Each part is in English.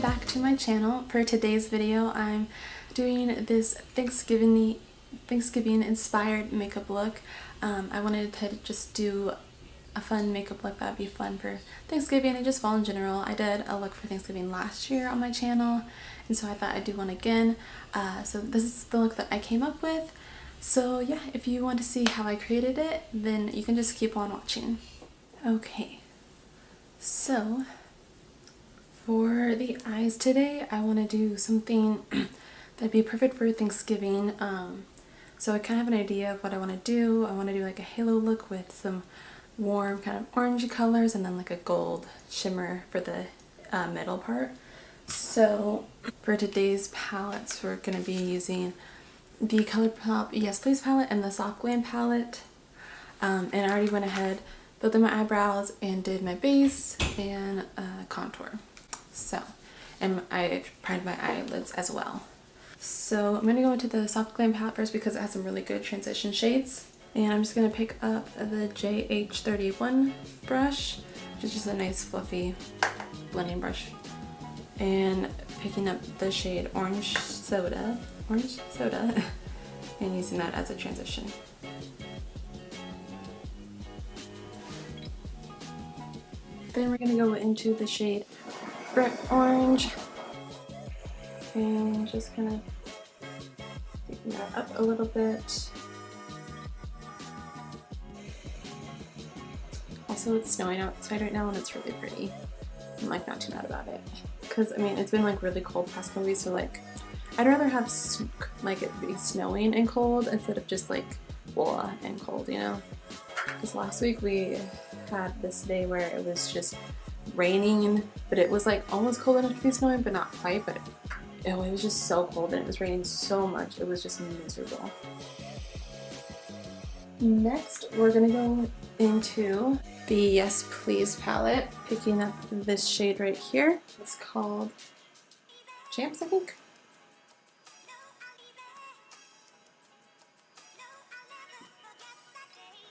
back to my channel. For today's video, I'm doing this Thanksgiving inspired makeup look. I wanted to just do a fun makeup look that would be fun for Thanksgiving and just fall in general. I did a look for Thanksgiving last year on my channel, and so I thought I'd do one again. So this is the look that I came up with. So yeah, if you want to see how I created it, then you can just keep on watching. Okay, so for the eyes today, I want to do something that'd be perfect for Thanksgiving. So I kind of have an idea of what I want to do. I want to do like a halo look with some warm kind of orangey colors and then like a gold shimmer for the middle part. So for today's palettes, we're going to be using the Colourpop Yes Please palette and the Soft Glam palette. And I already went ahead, built in my eyebrows and did my base and contour. So, and I primed my eyelids as well. So I'm going to go into the Soft Glam palette first because it has some really good transition shades. And I'm just going to pick up the JH31 brush, which is just a nice fluffy blending brush. And picking up the shade Orange Soda, and using that as a transition. Then we're going to go into the shade Burnt Orange and just kind of picking that up a little bit. Also, it's snowing outside right now and it's really pretty. I'm like not too mad about it because I mean it's been like really cold past couple weeks, so like I'd rather have like it be snowing and cold instead of just like blah and cold, you know? Because last week we had this day where it was just raining, but it was like almost cold enough to be snowing, but not quite. But it was just so cold and it was raining so much, it was just miserable. Next, we're gonna go into the Yes Please palette, picking up this shade right here. It's called Champs, I think.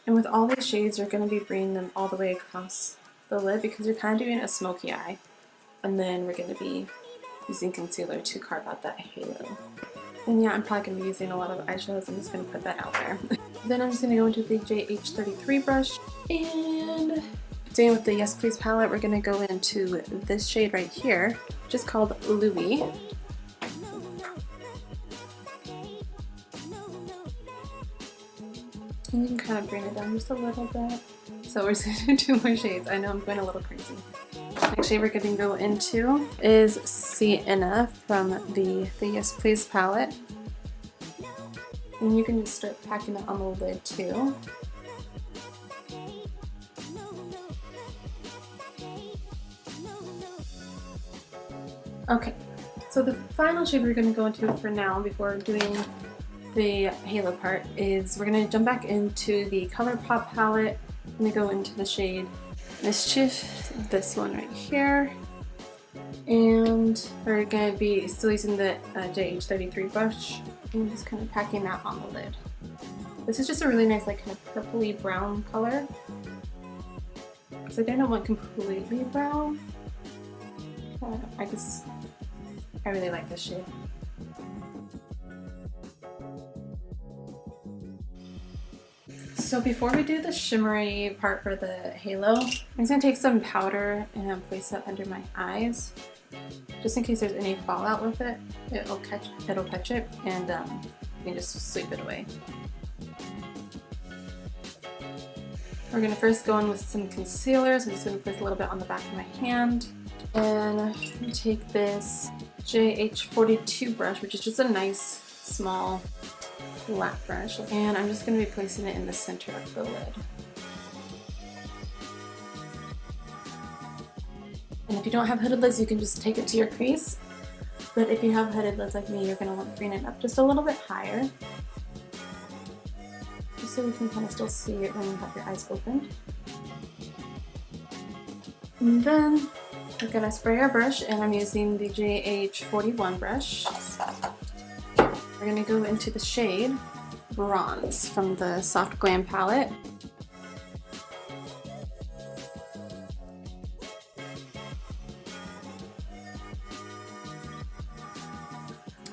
And with all these shades, you're going to be bringing them all the way across the lid because you're kind of doing a smoky eye. And then we're going to be using concealer to carve out that halo. And yeah, I'm probably going to be using a lot of eyeshadows. I'm just going to put that out there. Then I'm just going to go into the JH33 brush. And same with the Yes Please palette, we're going to go into this shade right here, which is called Louis. And you can kind of bring it down just a little bit. So we're just going to do more shades. I know I'm going a little crazy. Next shade we're going to go into is Sienna from the Yes Please palette. And you can just start packing it on the lid too. Okay, so the final shade we're going to go into for now before doing the halo part is we're going to jump back into the Colourpop palette. I'm going to go into the shade Mischief, this one right here, and we're going to be still using the JH33 brush and just kind of packing that on the lid. This is just a really nice like kind of purpley brown color because I don't want completely brown. I really like this shade. So before we do the shimmery part for the halo, I'm just going to take some powder and place it under my eyes, just in case there's any fallout with it. It'll catch it, and you can just sweep it away. We're going to first go in with some concealer, so I'm just going to place a little bit on the back of my hand. And I'm going to take this JH42 brush, which is just a nice small flat brush, and I'm just going to be placing it in the center of the lid. And if you don't have hooded lids, you can just take it to your crease, but if you have hooded lids like me, you're going to want to bring it up just a little bit higher, just so you can kind of still see it when you have your eyes open. And then we're going to spray our brush, and I'm using the JH41 brush. We're going to go into the shade Bronze from the Soft Glam palette.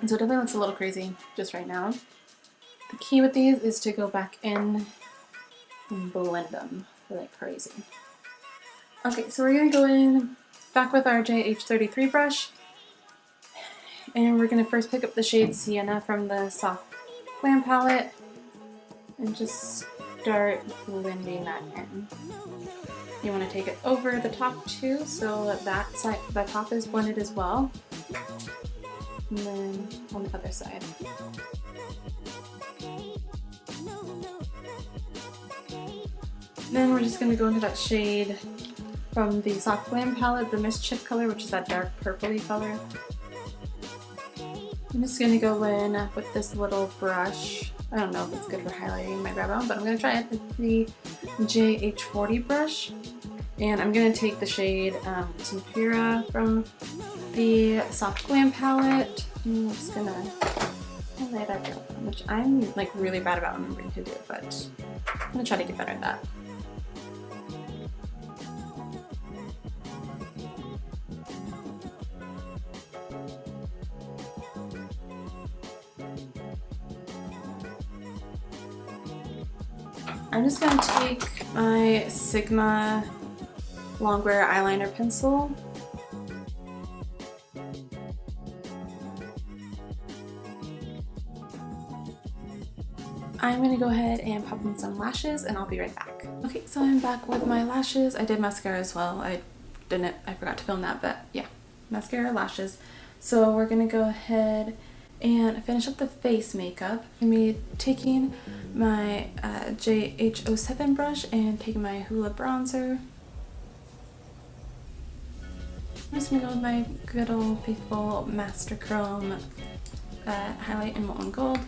And so it definitely looks a little crazy just right now. The key with these is to go back in and blend them like crazy. Okay, so we're going to go in back with our JH33 brush. And we're going to first pick up the shade Sienna from the Soft Glam palette and just start blending that in. You want to take it over the top too, so that side, the top is blended as well. And then on the other side. Then we're just going to go into that shade from the Soft Glam palette, the Mischief color, which is that dark purpley color. I'm just going to go in with this little brush. I don't know if it's good for highlighting my brow bone, but I'm going to try it. It's the JH40 brush. And I'm going to take the shade Tempera from the Soft Glam palette. And I'm just going to highlight our brow bone, which I'm like really bad about remembering to do, but I'm going to try to get better at that. I'm just going to take my Sigma Longwear eyeliner pencil . I'm going to go ahead and pop in some lashes and I'll be right back. Okay, so I'm back with my lashes. I did mascara as well. I forgot to film that, but yeah, mascara, lashes. So we're going to go ahead and finish up the face makeup. I'm going to be taking my JH07 brush and taking my Hoola bronzer. I'm just going to go with my good old faithful Master Chrome highlight in Molten Gold.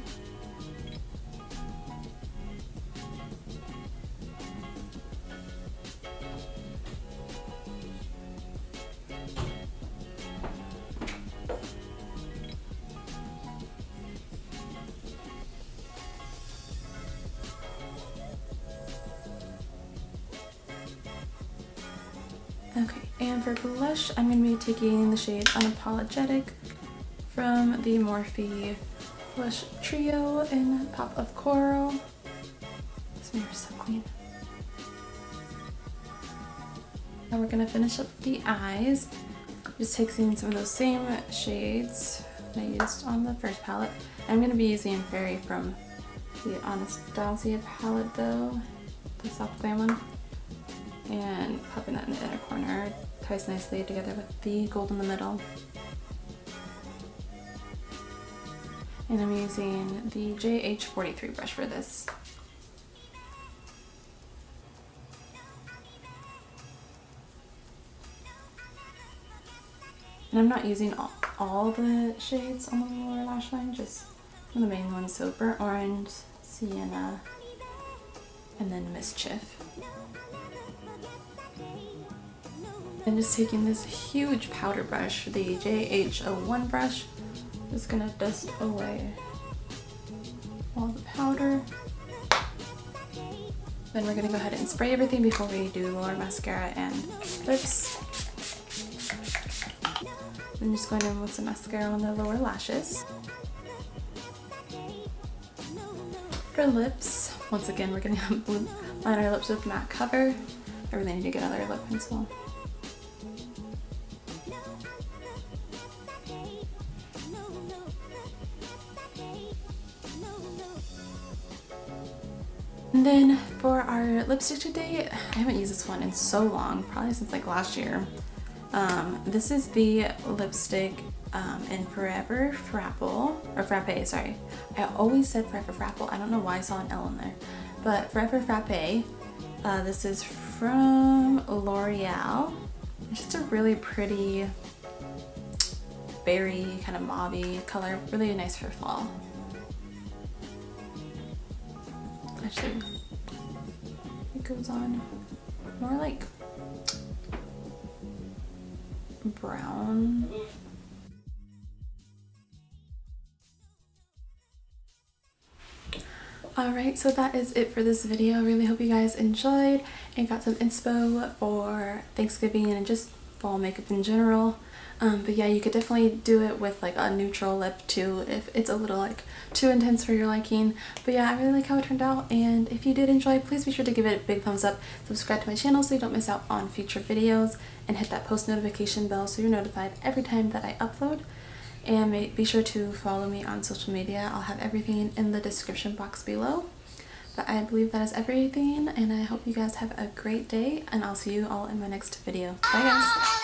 Okay, and for blush, I'm going to be taking the shade Unapologetic from the Morphe Blush Trio in Pop of Coral. This mirror is so clean. Now we're going to finish up the eyes. Just taking some of those same shades I used on the first palette. I'm going to be using Fairy from the Anastasia palette though, the Soft Glam one. And popping that in the inner corner. Ties nicely together with the gold in the middle. And I'm using the JH43 brush for this. And I'm not using all the shades on the lower lash line, just the main ones, so Burnt Orange, Sienna, and then Mischief. I'm just taking this huge powder brush, the JH01 brush. Just gonna dust away all the powder. Then we're gonna go ahead and spray everything before we do lower mascara and lips. I'm just going in with some mascara on the lower lashes. For lips, once again, we're gonna line our lips with matte cover. I really need to get another lip pencil. And then for our lipstick today, I haven't used this one in so long, probably since like last year. This is the lipstick in Forever Frappe, sorry. I always said Forever Frappe. I don't know why I saw an L in there. But Forever Frappe, this is from L'Oreal. It's just a really pretty berry kind of mauve-y color, really nice for fall. Actually, it goes on more like brown. Alright, so that is it for this video. I really hope you guys enjoyed and got some inspo for Thanksgiving and just fall makeup in general. But yeah, you could definitely do it with like a neutral lip too if it's a little like too intense for your liking. But yeah, I really like how it turned out, and if you did enjoy, please be sure to give it a big thumbs up, subscribe to my channel so you don't miss out on future videos, and hit that post notification bell so you're notified every time that I upload. And be sure to follow me on social media. I'll have everything in the description box below. But I believe that is everything, and I hope you guys have a great day, and I'll see you all in my next video. Bye guys!